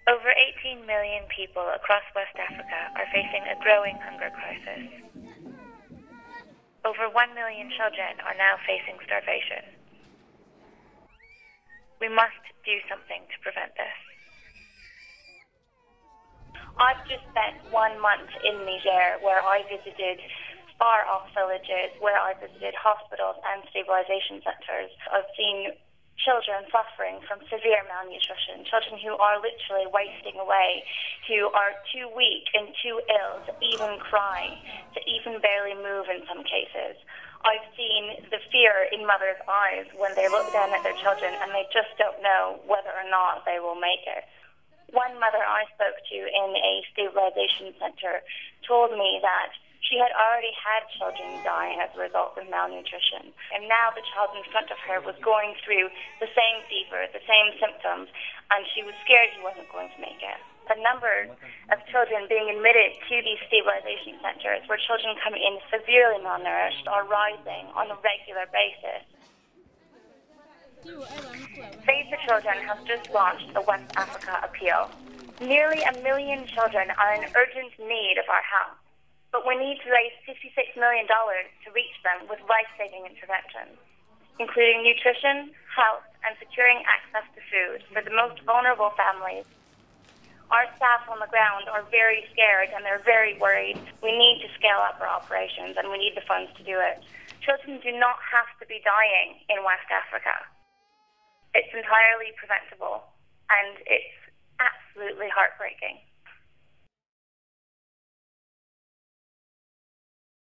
Over 18 million people across West Africa are facing a growing hunger crisis. Over 1 million children are now facing starvation. We must do something to prevent this. I've just spent 1 month in Niger, where I visited far-off villages, where I visited hospitals and stabilization centers. I've seen children suffering from severe malnutrition, children who are literally wasting away, who are too weak and too ill to even cry, to even barely move in some cases. I've seen the fear in mothers' eyes when they look down at their children and they just don't know whether or not they will make it. One mother I spoke to in a stabilization center told me that she had already had children dying as a result of malnutrition. And now the child in front of her was going through the same fever, the same symptoms, and she was scared he wasn't going to make it. The numbers of children being admitted to these stabilization centers, where children come in severely malnourished, are rising on a regular basis. Save the Children has just launched a West Africa appeal. Nearly 1 million children are in urgent need of our help, but we need to raise $56 million to reach them with life-saving interventions, including nutrition, health, and securing access to food for the most vulnerable families. Our staff on the ground are very scared and they're very worried. We need to scale up our operations and we need the funds to do it. Children do not have to be dying in West Africa. It's entirely preventable and it's absolutely heartbreaking.